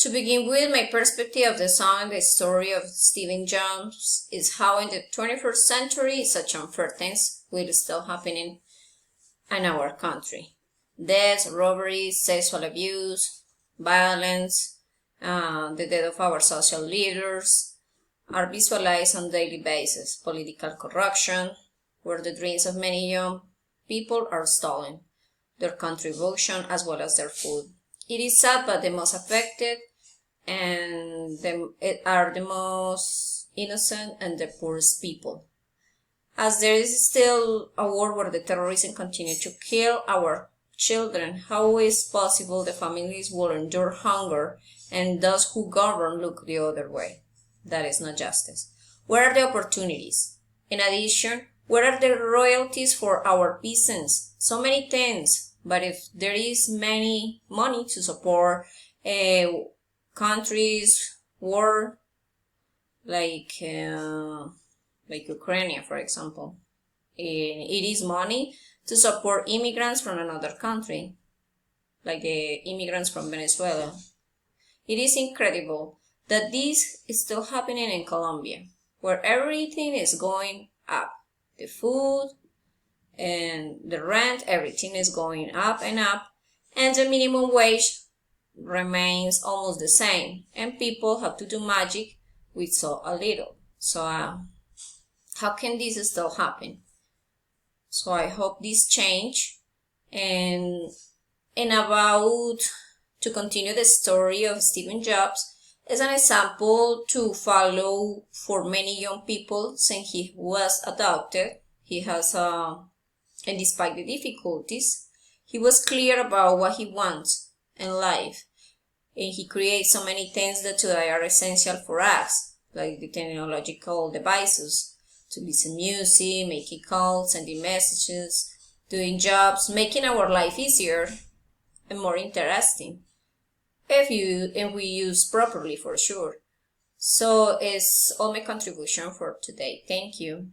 To begin with, my perspective of the song, the story of Stephen Jobs, is how in the 21st century such unfair things will still happening in our country. Deaths, robberies, sexual abuse, violence, the death of our social leaders are visualized on a daily basis. Political corruption, where the dreams of many young people are stolen, their contribution as well as their food. It is sad, but the most affected are the most innocent and the poorest people. As there is still a world where the terrorism continue to kill our children, how is possible the families will endure hunger and those who govern look the other way? That is not justice. Where are the opportunities? In addition, where are the royalties for our peasants? So many things, but if there is many money to support countries war like Ukraine, for example, it is money to support immigrants from another country, like the immigrants from Venezuela. It is incredible that this is still happening in Colombia, where everything is going up. The food and the rent, everything is going up, and the minimum wage remains almost the same, and people have to do magic with so a little. So how can this still happen? So I hope this change. And about to continue the story of Stephen Jobs as an example to follow for many young people since he was adopted. He has and despite the difficulties, he was clear about what he wants in life, and he creates so many things that today are essential for us, like the technological devices, to listen music, making calls, sending messages, doing jobs, making our life easier and more interesting if we use properly, for sure. So it's all my contribution for today. Thank you.